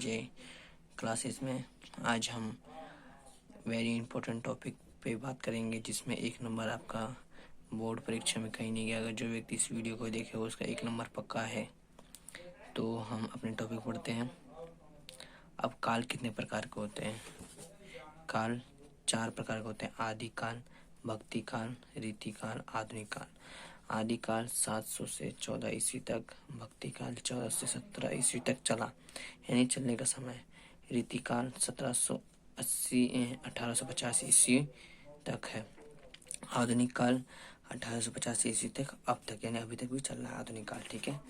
विजय classes में आज हम वेरी इंपॉर्टेंट टॉपिक पे बात करेंगे, जिसमें 1 नंबर आपका बोर्ड परीक्षा में कहीं नहीं गया। अगर जो व्यक्ति इस वीडियो को देखे वो उसका 1 नंबर पक्का है। तो हम अपने टॉपिक पढ़ते हैं। अब काल कितने प्रकार के होते हैं? काल 4 प्रकार के होते हैं। आदि काल, भक्ति काल, रीति काल, आधुनिक काल। आदि काल 700 से 14 ईस्वी तक, भक्ति काल 14 से 17 ईस्वी तक चला, यानी चलने का समय। रीति काल 1850 ईस्वी तक है। आधुनिक काल 1850 ईस्वी तक, अब तक, यानी अभी तक भी चल रहा है आधुनिक काल। ठीक है,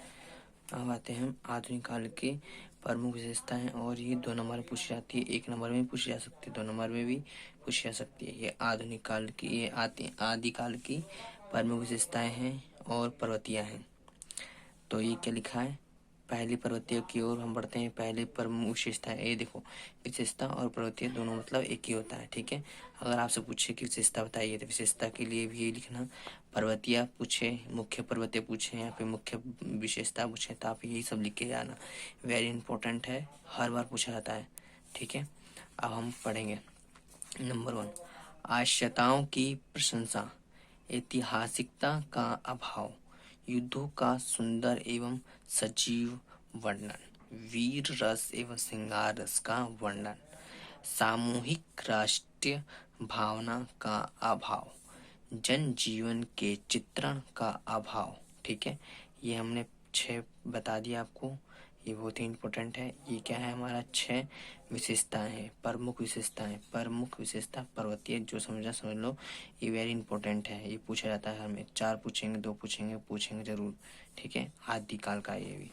अब आते हैं आधुनिक काल की प्रमुख विशेषताएं, और ये 2 नंबर में पूछी जाती है, 1 नंबर में पूछी जा सकती है, 2 नंबर में भी पूछी जा सकती है। ये आधुनिक काल की, ये आदि काल की प्रमुख विशेषताएं हैं और प्रवृत्तियां हैं। तो ये क्या लिखा है? पहली प्रवृत्तियों की ओर हम बढ़ते हैं। पहली प्रमुख विशेषता है, ये देखो, विशेषता और प्रवृत्तियां दोनों मतलब एक ही होता है। ठीक है, अगर आपसे पूछे कि विशेषता बताइए तो विशेषता के लिए भी ये लिखना। प्रवृत्तियां पूछे, मुख्य प्रवृत्तियां पूछे या फिर मुख्य विशेषता पूछे तो आप यही सब लिख के जाना। वेरी इंपॉर्टेंट है, हर बार पूछा जाता है। ठीक है, अब हम पढ़ेंगे। नंबर 1, आवश्यकताओं की प्रशंसा, ऐतिहासिकता का अभाव, युद्धों का सुंदर एवं सजीव वर्णन, वीर रस एवं श्रृंगार रस का वर्णन, सामूहिक राष्ट्रीय भावना का अभाव, जन जीवन के चित्रण का अभाव। ठीक है, ये हमने 6 बता दिया आपको, ये बहुत ही इम्पोर्टेंट है। ये क्या है? हमारा 6 विशेषताएं हैं, प्रमुख विशेषताएं। प्रमुख विशेषता प्रवृत्ति जो समझना समझ लो, ये वेरी इंपॉर्टेंट है। ये पूछा जाता है हमें, 4 पूछेंगे, 2 पूछेंगे जरूर। ठीक है, आदिकाल का ये भी।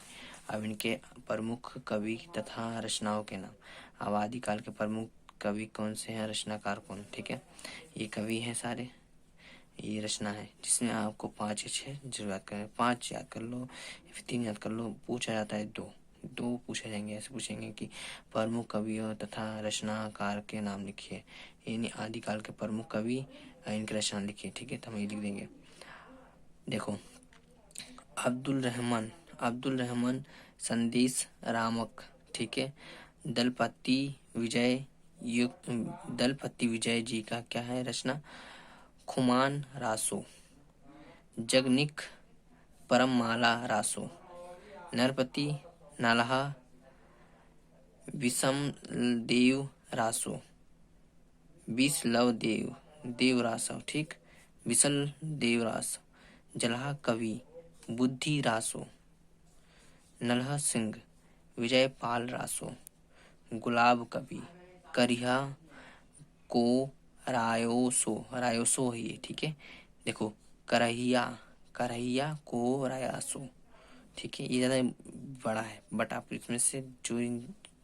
अब इनके प्रमुख कवि तथा रचनाओं के नाम। अब आदिकाल के प्रमुख कवि कौन से हैं, रचनाकार कौन? ठीक है, ये कवि हैं सारे, ये रचना है, जिसमें आपको 5 या 6 जरूर याद करना है। 5 याद कर लो या फिर 3 याद कर लो। पूछा जाता है 2 पूछे जाएंगे। ऐसे पूछेंगे कि प्रमुख कवियों तथा रचनाकार के नाम लिखिए, यानी आदिकाल के प्रमुख कवि, इनकी रचना लिखिए। ठीक है, तो हम ये लिख देंगे। देखो, अब्दुल रहमान संदेश रामक। ठीक है, दलपति विजय जी का क्या है रचना? खुमान रासो, जगनिक परममाला रासो, नरपति नालाहा विषमदेव रासो, विसलव देव रासो। ठीक, विसल देव रास, जलहा कवि बुद्धि रासो, नलहा सिंह विजयपाल रासो, गुलाब कवि करिहा को रायोसो है ये। ठीक है, देखो, करहिया को रायासो। ठीक है, ये ज़्यादा बड़ा है, बट आप इसमें से जो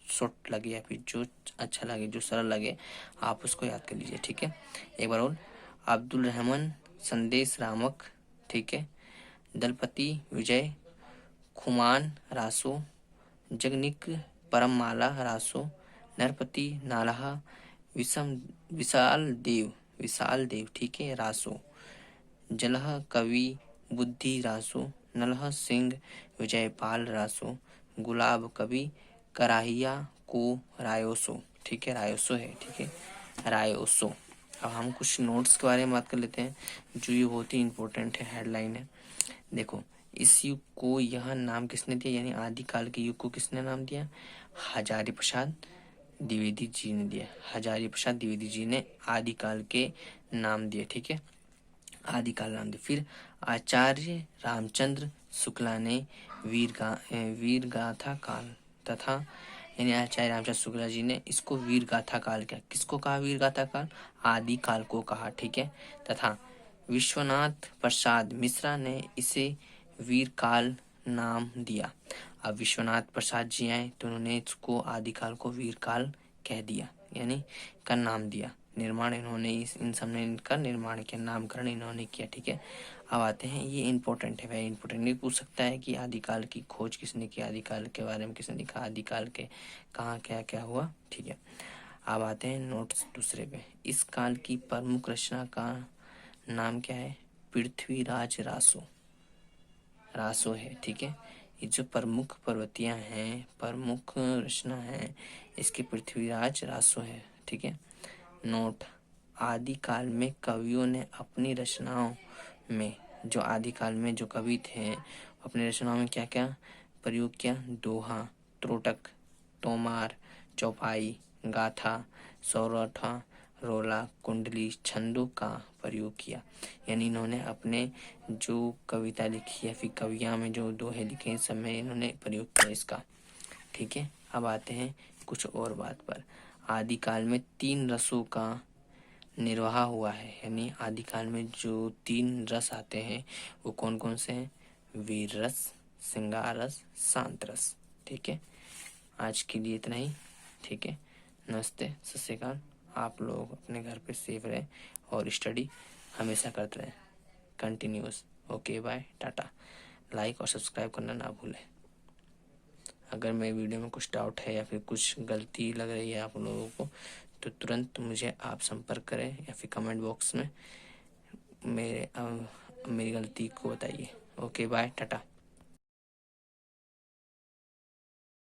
शॉर्ट लगे या फिर जो अच्छा लगे, जो सरल लगे, आप उसको याद कर लीजिए। ठीक है, एक बार और। अब्दुल रहमान संदेश रामक। ठीक है, दलपति विजय, खुमान रासो, जगनिक परममाला रासो, नरपति नालाहा विशाल देव। ठीक है, रासो, जलह कवि बुद्धि रासो, नलह सिंह विजयपाल रासो, गुलाब कवि कराहिया को रायोसो। ठीक है, रायोसो है। ठीक है, रायोसो। अब हम कुछ नोट्स के बारे में बात कर लेते हैं, जो ये बहुत ही इंपॉर्टेंट है, हेडलाइन है। देखो, इस युग को यह नाम किसने दिया, यानी आदिकाल के युग को किसने नाम दिया? हजारी प्रसाद द्विवेदी जी ने दिया। हजारी प्रसाद द्विवेदी जी ने आदिकाल के नाम दिए। ठीक है, आदिकाल नाम दिए। फिर आचार्य रामचंद्र शुक्ला ने वीर गाथा काल तथा, यानी आचार्य रामचंद्र शुक्ला जी ने इसको वीर गाथा काल किया। किसको कहा वीर गाथा काल? आदिकाल को कहा। ठीक है, तथा विश्वनाथ प्रसाद मिश्रा ने इसे वीर काल नाम दिया। अब विश्वनाथ प्रसाद जी आए तो उन्होंने इसको आदिकाल को वीर काल कह दिया, यानी का नाम दिया। निर्माण इन्होंने इन सब ने इनका निर्माण किया, नामकरण इन्होंने किया। ठीक है, अब आते हैं, ये इंपॉर्टेंट है, वेरी इंपॉर्टेंट। ये पूछ सकता है कि आदिकाल की खोज किसने की, आदिकाल के बारे में किसने लिखा, आदिकाल के कहाँ क्या क्या हुआ। ठीक है, अब आते हैं नोट्स दूसरे पे। इस काल की प्रमुख रचना का नाम क्या है? पृथ्वीराज रासो है। ठीक है, ये जो प्रमुख पर्वतियाँ हैं, प्रमुख रचना है, इसके पृथ्वीराज रासो है। ठीक है। नोट, आदिकाल में कवियों ने अपनी रचनाओं में, जो आदिकाल में जो कवि थे अपनी रचनाओं में क्या क्या प्रयोग किया? दोहा, त्रोटक, तोमार, चौपाई, गाथा, सौरठा, रोला, कुंडली, छंदों का प्रयोग किया। यानी इन्होंने अपने जो कविता लिखी या फिर कवियाँ में जो दोहे लिखे सब में इन्होंने प्रयोग किया इसका। ठीक है। अब आते हैं कुछ और बात पर। आदिकाल में 3 रसों का निर्वाह हुआ है। यानी आदिकाल में जो 3 रस आते हैं वो कौन कौन से हैं? वीर रस, श्रृंगार रस, शांत रस। ठीक है। आज के लिए इतना ही। ठीक है। नमस्ते, सत श्री अकाल। आप लोग अपने घर पे सेफ रहें और स्टडी हमेशा करते रहें continuous. Okay, bye, tata. Like और सब्सक्राइब करना ना भूलें। अगर मेरी वीडियो में कुछ डाउट है या फिर कुछ गलती लग रही है आप लोगों को तो तुरंत मुझे आप संपर्क करें या फिर कमेंट बॉक्स में मेरी गलती को बताइए। Okay, bye, Tata.